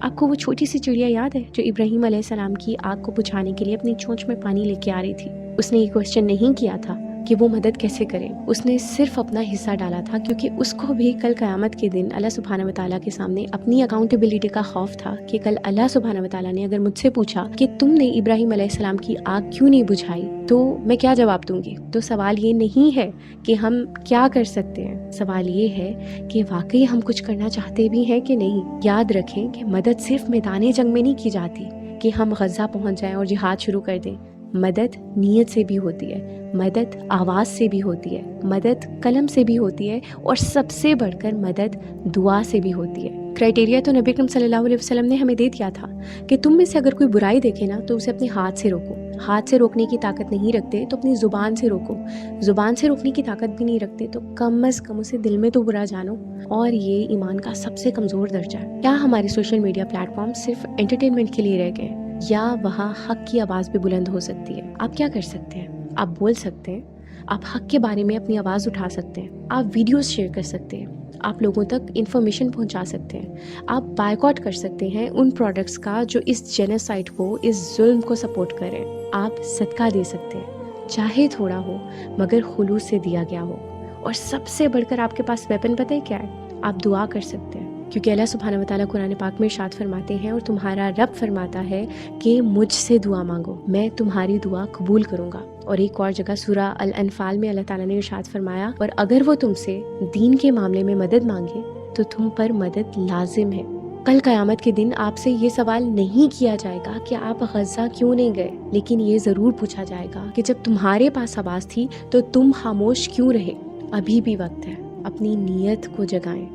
آپ کو وہ چھوٹی سی چڑیا یاد ہے جو ابراہیم علیہ السلام کی آگ کو بجھانے کے لیے اپنی چونچ میں پانی لے کے آ رہی تھی؟ اس نے یہ کوشچن نہیں کیا تھا کہ وہ مدد کیسے کریں، اس نے صرف اپنا حصہ ڈالا تھا، کیونکہ اس کو بھی کل قیامت کے دن اللہ سبحانہ و تعالیٰ کے سامنے اپنی اکاؤنٹیبلٹی کا خوف تھا کہ کل اللہ سبحانہ و تعالیٰ نے اگر مجھ سے پوچھا کہ تم نے ابراہیم علیہ السلام کی آگ کیوں نہیں بجھائی تو میں کیا جواب دوں گی؟ تو سوال یہ نہیں ہے کہ ہم کیا کر سکتے ہیں، سوال یہ ہے کہ واقعی ہم کچھ کرنا چاہتے بھی ہیں کہ نہیں۔ یاد رکھیں کہ مدد صرف میدان جنگ میں نہیں کی جاتی کہ ہم غزہ پہنچ جائیں اور جہاد شروع کر دیں، مدد نیت سے بھی ہوتی ہے، مدد آواز سے بھی ہوتی ہے، مدد قلم سے بھی ہوتی ہے، اور سب سے بڑھ کر مدد دعا سے بھی ہوتی ہے۔ کرائٹیریا تو نبی اکرم صلی اللہ علیہ وسلم نے ہمیں دے دیا تھا کہ تم میں سے اگر کوئی برائی دیکھے نا تو اسے اپنے ہاتھ سے روکو، ہاتھ سے روکنے کی طاقت نہیں رکھتے تو اپنی زبان سے روکو، زبان سے روکنے کی طاقت بھی نہیں رکھتے تو کم از کم اسے دل میں تو برا جانو، اور یہ ایمان کا سب سے کمزور درجہ ہے۔ کیا ہمارے سوشل میڈیا پلیٹ فارم صرف انٹرٹینمنٹ کے لیے رہ گئے یا وہاں حق کی آواز بھی بلند ہو سکتی ہے؟ آپ کیا کر سکتے ہیں؟ آپ بول سکتے ہیں، آپ حق کے بارے میں اپنی آواز اٹھا سکتے ہیں، آپ ویڈیوز شیئر کر سکتے ہیں، آپ لوگوں تک انفارمیشن پہنچا سکتے ہیں، آپ بائیکاٹ کر سکتے ہیں ان پروڈکٹس کا جو اس جینوسائیڈ کو، اس ظلم کو سپورٹ کریں، آپ صدقہ دے سکتے ہیں، چاہے تھوڑا ہو مگر خلوص سے دیا گیا ہو، اور سب سے بڑھ کر آپ کے پاس ویپن پتہ ہے کیا ہے؟ آپ دعا کر سکتے ہیں، کیونکہ اللہ سبحانہ و تعالیٰ قرآن پاک میں ارشاد فرماتے ہیں اور تمہارا رب فرماتا ہے کہ مجھ سے دعا مانگو، میں تمہاری دعا قبول کروں گا۔ اور ایک اور جگہ سورہ الانفال میں اللہ تعالیٰ نے ارشاد فرمایا، اور اگر وہ تم سے دین کے معاملے میں مدد مانگے تو تم پر مدد لازم ہے۔ کل قیامت کے دن آپ سے یہ سوال نہیں کیا جائے گا کہ آپ غزہ کیوں نہیں گئے، لیکن یہ ضرور پوچھا جائے گا کہ جب تمہارے پاس آواز تھی تو تم خاموش کیوں رہے۔ ابھی بھی وقت ہے، اپنی نیت کو جگائیں،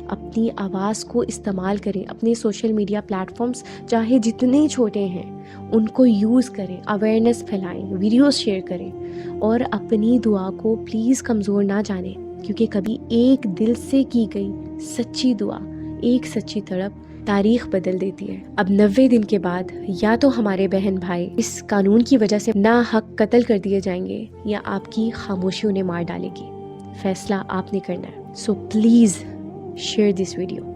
اپنی آواز کو استعمال کریں، اپنے سوشل میڈیا پلیٹ فارمز چاہے جتنے چھوٹے ہیں ان کو یوز کریں، اویئرنیس پھیلائیں، ویڈیوز شیئر کریں، اور اپنی دعا کو پلیز کمزور نہ جانیں، کیونکہ کبھی ایک دل سے کی گئی سچی دعا، ایک سچی تڑپ تاریخ بدل دیتی ہے۔ اب 90 دن کے بعد یا تو ہمارے بہن بھائی اس قانون کی وجہ سے ناحق قتل کر دیے جائیں گے یا آپ کی خاموشی انہیں مار ڈالے گی۔ فیصلہ آپ نے کرنا ہے، so please share this video.